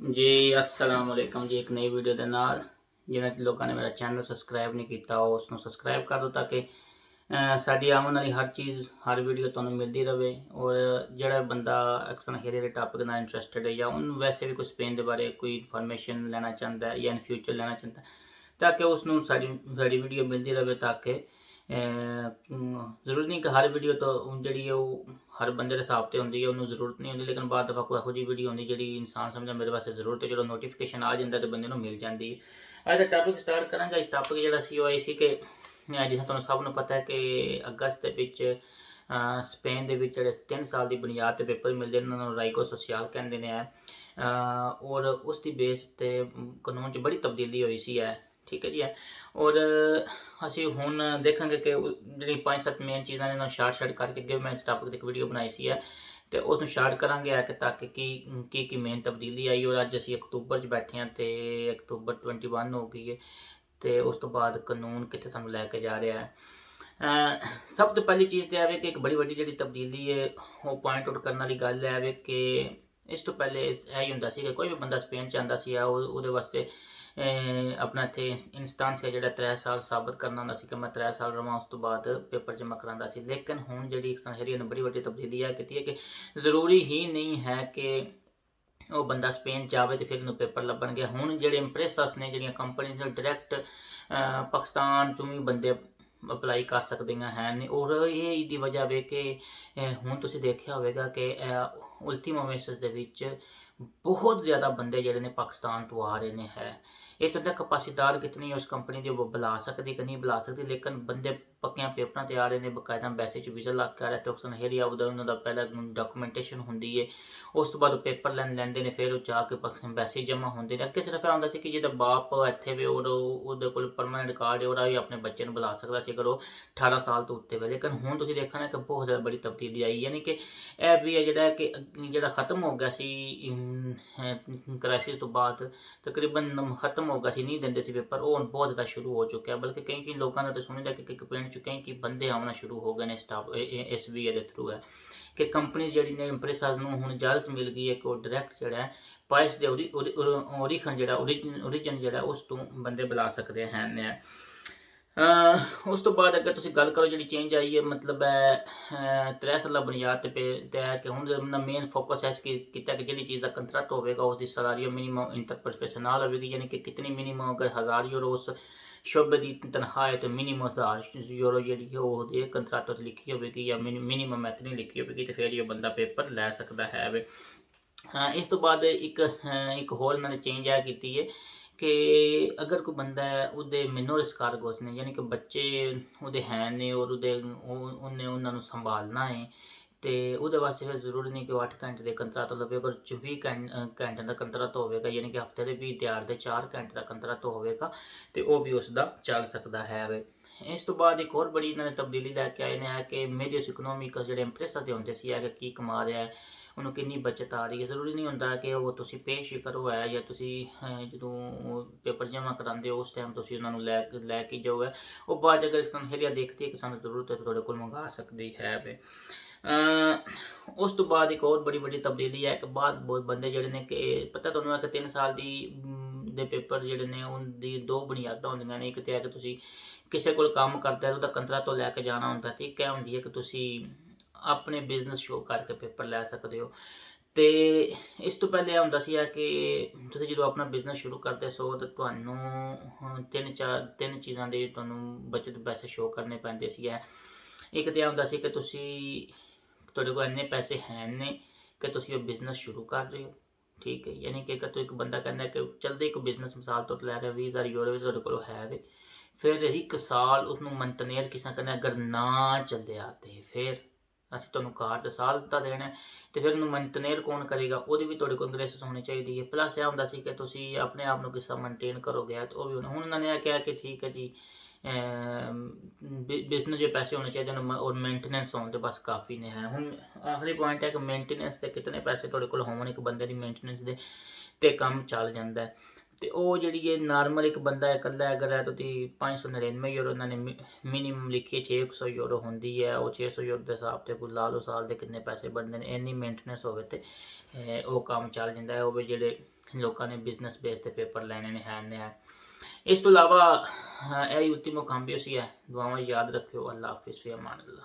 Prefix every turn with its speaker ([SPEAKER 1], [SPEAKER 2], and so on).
[SPEAKER 1] जी अस्सलाम वालेकुम जी। एक नई वीडियो के नाल जिन्हें लोगों ने मेरा चैनल सबसक्राइब नहीं किया उसको सबसक्राइब कर दो ताकि साड़ी आने वाली हर चीज़ हर वीडियो तुम्हें मिलती रहे। और जोड़ा बंदा अक्सर हेरे टॉपिक ना इंटरस्टेड है या उन वैसे भी कोई स्पेन के बारे कोई इन्फॉर्मेशन लेना चाहता है या इन फ्यूचर लेना चाहता है ताकि उसनों साड़ी वीडियो मिलती रहे। ताकि जरूरी नहीं कि हर वीडियो तो जी हर बंदे के हिसाब से होंगी है उन्होंने जरूरत नहीं होती, लेकिन बाद दफ़ा कोई यहो जी वीडियो होंगी जी इंसान समझा मेरे वास्ते जरूरत है, चलो नोटिफिकेशन आ जाता तो बंदे को मिल जाती है। अज का टॉपिक स्टार्ट करा। अज टॉपिक जो आई सी कि जिस तुम सब को पता है कि अगस्त के स्पेन के 3 साल की बुनियाद पर पेपर मिलते हैं, उन्होंने राइगो सोशियल कहते हैं। और उसकी बेस पर कानून च बड़ी तब्दीली हुई सी है, ठीक है जी है। और असी हुण देखेंगे कि जी 5-7 मेन चीज़ा ने शार्ट करके अगे मैं इस टॉपिक एक वीडियो बनाई सी है तो उसमें शार्ट करांगे कि ताकि की मेन तब्दीली आई। और अज असी अक्तूबर च बैठे हैं तो अक्तूबर 21 हो गई है तो उस तो बाद कानून कितने सानू लैके जा रहा है। सब तो पहली चीज़ तो है कि एक बड़ी वड्डी जी तब्दीली है वो पॉइंट आउट करने वाली गल है कि इस तो पहले यही होंदा सी कि कोई भी बंदा स्पेन च आंदा सी उहदे वास्ते अपना इत्थे इंस्टांस है जो 3 साल साबित करना होंदा सी कि मैं 3 साल रवां, उस तो बाद पेपर जमा करांदा सी। लेकिन हुण जिहड़ी हेरी ने बड़ी वड्डी तब्दीली है की है कि जरूरी ही नहीं है कि वो बंदा स्पेन जावे तो फिर इन्हू पेपर लभणगे। हुण जिहड़े इंप्रेसस ने जिहड़ियां कंपनीज ने डायरैक्ट पाकिस्तान चों भी बंदे अप्लाई कर सकदियां हैं। और ये दी वजह वे कि हुण तुसीं देखिया होवेगा कि उल्टीमा मेसिस दे विच बहुत ज़्यादा बंदे जिहड़े ने पाकिस्तान तो आ रहे हैं। ये तो कैपेसिटी कितनी है उस कंपनी की वो बुला सकती कि नहीं बुला सकती, लेकिन बंदे पक्कियां पेपरों से आ रहे हैं, बकायदा एम्बैसी च वीज़ा लग के आ रहा है। तो अक्सर हेरी उन्होंने पहले डॉक्यूमेंटेशन होंगी है, उस तो बाद पेपर लेंदे ने, फिर जाके एम्बैसी जमा होंगे ने। अगे सिर्फ होंदा सी कि जिहदा बाप इत्थे वे और उहदे कोल परमानेंट कार्ड है और ही अपने बच्चे को बुला सकदा सी अगर वो 18 साल तो उत्ते वे। लेकिन हुण तुसीं देखना कि बहुत ज़्यादा बड़ी तब्दीली आई, यानी कि यह भी है जिहड़ा कि जिहड़ा खत्म हो गया सी क्राइसिस तो बाद तकरीबन खत्म हो गया सी, नहीं देंदे सी पेपर, वो बहुत ज़्यादा शुरू हो चुका है। बल्कि कई लोगों ने तो सुनी कि पिंड च कई बंदे आना शुरू हो गए हैं स्टाफ इस वी ए थ्रू है कि कंपनी जी ने इंप्रेसर्स को हुण इजाजत मिल गई है कि वो डायरैक्ट जोड़ा पाइस के ओरिखन जो ओरिजन जोड़ा उस तो बंदे बुला सकते हैं। उस तो बाद अगर तुसीं गल करो जी चेंज आई है, मतलब है 3 साल बुनियाद पे है कि हुण मेन फोकस है किया कि जी चीज़ का कंट्रैक्ट होगा उसकी सैलरी मिनिमम इंटर प्रोफेशनल होगी, यानी कि कितनी मिनिमम अगर 1000 यूरो उस शुभ की तनख्वाह है तो मिनिमम 1000 यूरो जी कंट्रैक्ट लिखी होगी या मिनिमम इतनी लिखी होगी तो फिर ये बंदा पेपर लै सकता है वे। इस तो बाद एक होर इन्होंने चेंज है की है कि अगर कोई बंदा है उहदे मिनोरिस कार्गोस ने, यानी कि बच्चे उहदे हैं ने और उन्हें उन्होंने संभालना है तो उहदे वास्ते फिर जरूरी नहीं कि 8 घंटे के कंट्रैक्ट लवे। अगर 20 घंटे का कंट्रैक्ट होगा, यानी कि हफ्ते के 20 दिहाड़ के 4 घंटे का कंट्रैक्ट होगा तो वह भी उसका चल सकता है वे। इस तो बाद एक और बड़ी इन्होंने तब्दीली लैके आए हैं कि मीडियस इकोनॉमिक जो इंप्रेसर के होंगे सी कि कमा रहा है, उन्होंने कितनी बचत आ रही है। जरूरी नहीं होंगे कि वो तुम पेश ही करो है या जो पेपर जमा कराते हो उस टाइम तुम उन्होंने लैके जाओ है, वो बाद अगर सन हेरिया देखती है कि सू जरूरत है तो थोड़े को मंगा सकती है वे। उस तो बाद एक और बड़ी बड़ी तब्दीली है कि बाद बंदे जोड़े ने कि पता तुम्हें कि 3 साल की दे पेपर जोड़े ने उनकी 2 बुनियादा होंगे ने। एक तो है कि तुम किसी को काम करता है तो कंट्रैक्ट तो लैके जाना होंगे, ठीक है होंगी है कि तुम अपने बिजनेस शो करके पेपर लै सकते हो। तो इस तो पहले होंदा सी कि तुसीं जो अपना बिजनेस शुरू करते सो तो तुहानूं 3 चीज़ां दे तुहानूं बचत पैसे शो करने पैंदे सी। एक तो होंदा सी कि तुसीं तुहाडे कोल इन्ने पैसे हैं नहीं कि तुसीं वो बिजनेस शुरू कर रहे हो, ठीक है। यानी कि अगर तो एक बंदा कहना है कि चलते एक बिजनेस मिसाल तो लै रहा 20,000 यूरो तुहाडे कोल है वे, फिर 1 साल उसनूं मंतनेर किसी कन्नै अगर ना चलिया तो फिर असीं तुहानूं कार्ड साल दा देना है तो फिर उन्होंने मंतनेर कौन करेगा, वो भी तुहाडे कोल ग्रेसिस होनी चाहिए है। प्लस यह होंदा सी कि तुसीं अपने आप को किस तरह मेनटेन करोगे तो भी हुण उन्होंने कहा कि ठीक है जी बिजनेस जो पैसे होने चाहिए और मेंटेनेंस होने तो बस काफ़ी नहीं है। हुण आखिरी पॉइंट है कि मेंटेनेंस के कितने पैसे तुहाडे कोल होवन एक बंदे की मेंटेनेंस दे ते काम चल जाता है। तो वो जी नॉर्मल एक बंदा इकला अगर है तो 599 यूरो उन्होंने मिनीमम लिखी है, 600 यूरो होंगी है। वो 600 यूरो के हिसाब से कोई ला लो साल के कितने पैसे बनते हैं, इन्नी मेंटेनेंस हो तो काम चल जाता है। वो भी जोड़े ਲੋਕਾਂ ਨੇ ਬਿਜ਼ਨਸ ਬੇਸ ਤੇ ਪੇਪਰ ਲੈਣੇ ਨੇ ਹੈ। ਇਸ ਤੋਂ ਇਲਾਵਾ ਇਹ ਯੂਤੀ ਮੁਕਾਮ ਵੀ ਉਸੀ ਹੈ। ਦੁਆਵਾਂ ਯਾਦ ਰੱਖਿਓ। ਅੱਲਾ ਹਾਫਿਜ਼, ਫੀ ਅਮਾਨ ਅੱਲਾ।